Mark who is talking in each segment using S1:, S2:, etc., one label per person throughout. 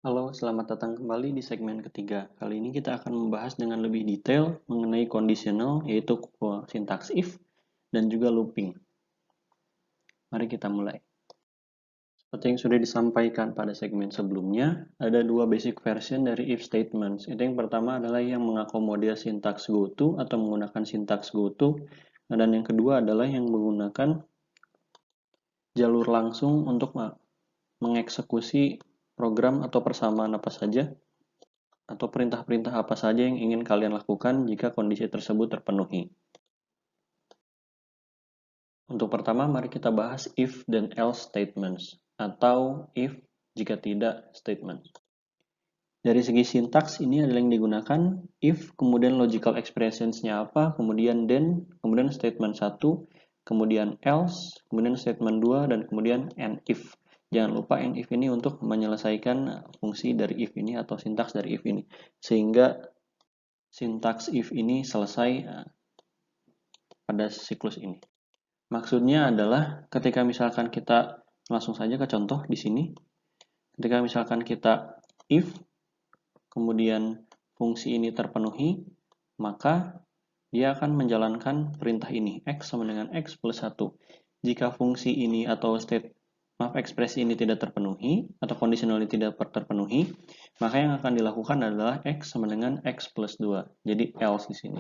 S1: Halo, selamat datang kembali di segmen ketiga. Kali ini kita akan membahas dengan lebih detail mengenai conditional, yaitu sintaks if dan juga looping. Mari kita mulai. Seperti yang sudah disampaikan pada segmen sebelumnya, ada dua basic version dari if statements. Itu yang pertama adalah yang mengakomodir sintaks goto atau menggunakan sintaks goto, dan yang kedua adalah yang menggunakan jalur langsung untuk mengeksekusi program atau persamaan apa saja atau perintah-perintah apa saja yang ingin kalian lakukan jika kondisi tersebut terpenuhi. Untuk pertama, mari kita bahas if dan else statements, atau if jika tidak statement. Dari segi sintaks, ini adalah yang digunakan if, kemudian logical expressions-nya apa, kemudian then, kemudian statement 1, kemudian else, kemudian statement 2, dan kemudian and if. Jangan lupa and if ini untuk menyelesaikan fungsi dari if ini atau sintaks dari if ini. Sehingga sintaks if ini selesai pada siklus ini. Maksudnya adalah ketika misalkan kita langsung saja ke contoh di sini. Ketika misalkan kita if kemudian fungsi ini terpenuhi, maka dia akan menjalankan perintah ini, x sama dengan x plus 1. Jika fungsi ini atau ekspresi ini tidak terpenuhi, atau conditional ini tidak terpenuhi, maka yang akan dilakukan adalah x sama dengan x plus 2. Jadi else di sini.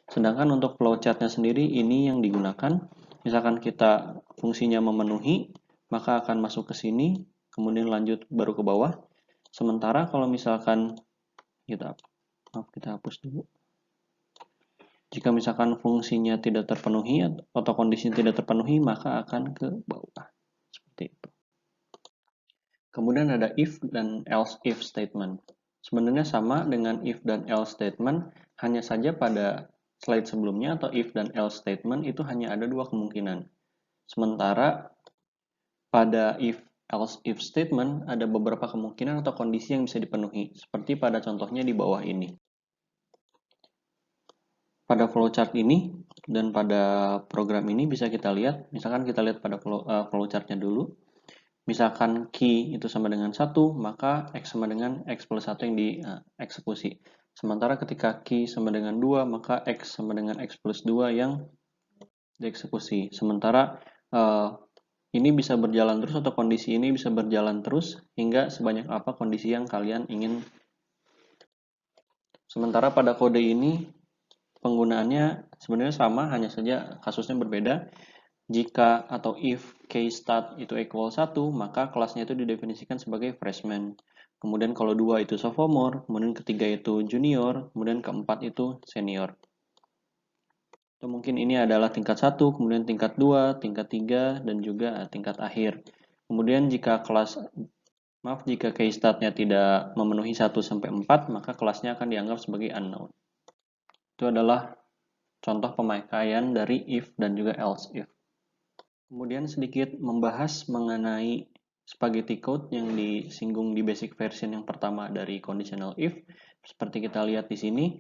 S1: Sedangkan untuk flowchart-nya sendiri, ini yang digunakan. Misalkan kita fungsinya memenuhi, maka akan masuk ke sini, kemudian lanjut baru ke bawah. Sementara kalau misalkan kita hapus dulu. Jika misalkan fungsinya tidak terpenuhi atau kondisi tidak terpenuhi, maka akan ke bawah. Seperti itu. Kemudian ada if dan else if statement. Sebenarnya sama dengan if dan else statement, hanya saja pada slide sebelumnya atau if dan else statement itu hanya ada dua kemungkinan. Sementara pada if else if statement ada beberapa kemungkinan atau kondisi yang bisa dipenuhi, seperti pada contohnya di bawah ini. Pada flowchart ini dan pada program ini bisa kita lihat, misalkan kita lihat pada flowchartnya dulu. Misalkan key itu sama dengan 1, maka x sama dengan x plus 1 yang dieksekusi. Sementara ketika key sama dengan 2, maka x sama dengan x plus 2 yang dieksekusi. Sementara ini bisa berjalan terus atau kondisi ini bisa berjalan terus hingga sebanyak apa kondisi yang kalian ingin. Sementara pada kode ini penggunaannya sebenarnya sama, hanya saja kasusnya berbeda. Jika atau if keystart itu equal 1, maka kelasnya itu didefinisikan sebagai freshman. Kemudian kalau 2 itu sophomore, kemudian ketiga itu junior, kemudian keempat itu senior. Itu mungkin ini adalah tingkat 1, kemudian tingkat 2, tingkat 3, dan juga tingkat akhir. Kemudian jika jika keystartnya tidak memenuhi 1 sampai 4, maka kelasnya akan dianggap sebagai unknown. Itu adalah contoh pemakaian dari if dan juga else if. Kemudian sedikit membahas mengenai spaghetti code yang disinggung di basic version yang pertama dari conditional if. Seperti kita lihat di sini,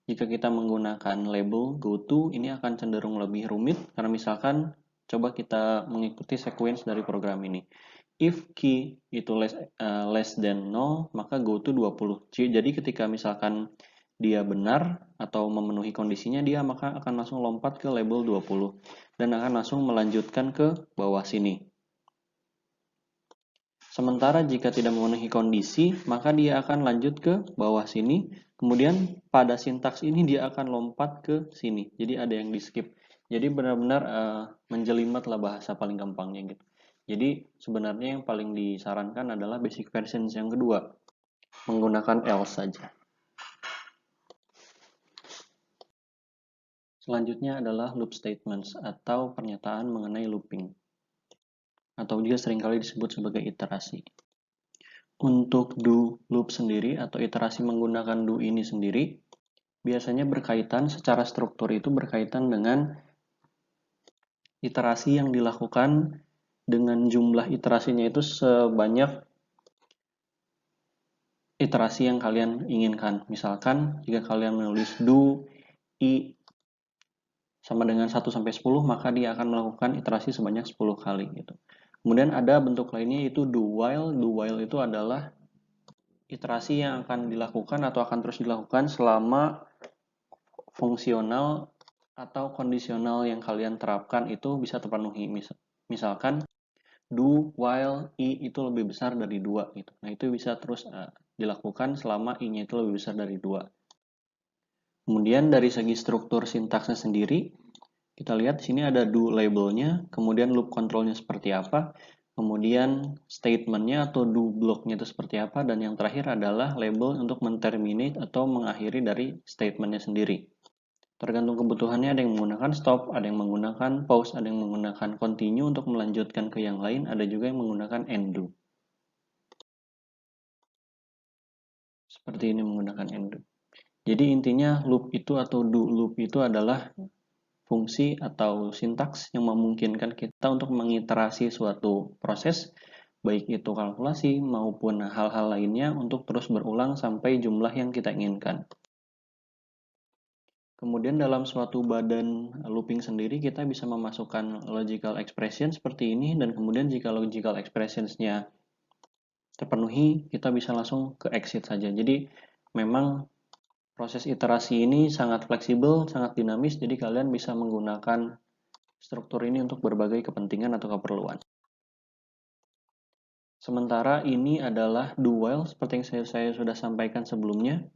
S1: jika kita menggunakan label goto, ini akan cenderung lebih rumit karena misalkan coba kita mengikuti sequence dari program ini. If key itu less than 0, maka goto 20. Jadi ketika misalkan dia benar atau memenuhi kondisinya, dia maka akan langsung lompat ke label 20 dan akan langsung melanjutkan ke bawah sini. Sementara jika tidak memenuhi kondisi, maka dia akan lanjut ke bawah sini, kemudian pada sintaks ini dia akan lompat ke sini. Jadi ada yang di skip. Jadi benar-benar menjelimet lah bahasa paling gampangnya gitu. Jadi sebenarnya yang paling disarankan adalah basic version yang kedua, menggunakan else saja. Selanjutnya adalah loop statements atau pernyataan mengenai looping, atau juga seringkali disebut sebagai iterasi. Untuk do loop sendiri atau iterasi menggunakan do ini sendiri, biasanya berkaitan secara struktur itu berkaitan dengan iterasi yang dilakukan dengan jumlah iterasinya itu sebanyak iterasi yang kalian inginkan. Misalkan jika kalian menulis do i sama dengan 1 sampai 10, maka dia akan melakukan iterasi sebanyak 10 kali gitu. Kemudian ada bentuk lainnya yaitu do while. Do while itu adalah iterasi yang akan dilakukan atau akan terus dilakukan selama fungsional atau kondisional yang kalian terapkan itu bisa terpenuhi. Misalkan do while i itu lebih besar dari 2 gitu. Nah, itu bisa terus dilakukan selama i-nya itu lebih besar dari 2. Kemudian dari segi struktur sintaksnya sendiri, kita lihat di sini ada do labelnya, kemudian loop controlnya seperti apa, kemudian statementnya atau do blocknya itu seperti apa, dan yang terakhir adalah label untuk menterminate atau mengakhiri dari statementnya sendiri. Tergantung kebutuhannya, ada yang menggunakan stop, ada yang menggunakan pause, ada yang menggunakan continue untuk melanjutkan ke yang lain, ada juga yang menggunakan end do. Seperti ini menggunakan end do. Jadi intinya loop itu atau do loop itu adalah fungsi atau sintaks yang memungkinkan kita untuk mengiterasi suatu proses, baik itu kalkulasi maupun hal-hal lainnya untuk terus berulang sampai jumlah yang kita inginkan. Kemudian dalam suatu badan looping sendiri kita bisa memasukkan logical expression seperti ini, dan kemudian jika logical expressions-nya terpenuhi, kita bisa langsung ke exit saja. Jadi memang proses iterasi ini sangat fleksibel, sangat dinamis, jadi kalian bisa menggunakan struktur ini untuk berbagai kepentingan atau keperluan. Sementara ini adalah do while, seperti yang saya sudah sampaikan sebelumnya.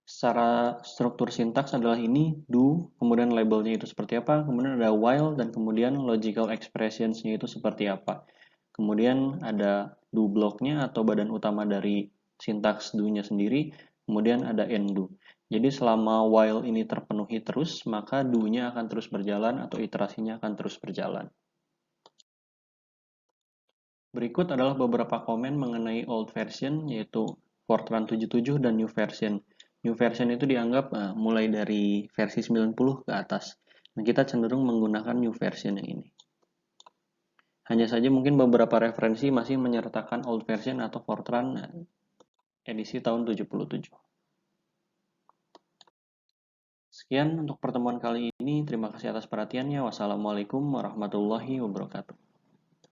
S1: Secara struktur sintaks adalah ini, do, kemudian labelnya itu seperti apa, kemudian ada while, dan kemudian logical expressions-nya itu seperti apa. Kemudian ada do block-nya atau badan utama dari sintaks do-nya sendiri, kemudian ada end do. Jadi selama while ini terpenuhi terus, maka do-nya akan terus berjalan atau iterasinya akan terus berjalan. Berikut adalah beberapa komen mengenai old version, yaitu Fortran 77 dan new version. New version itu dianggap mulai dari versi 90 ke atas. Dan kita cenderung menggunakan new version yang ini. Hanya saja mungkin beberapa referensi masih menyertakan old version atau Fortran edisi tahun 77. Sekian untuk pertemuan kali ini. Terima kasih atas perhatiannya. Wassalamualaikum warahmatullahi wabarakatuh.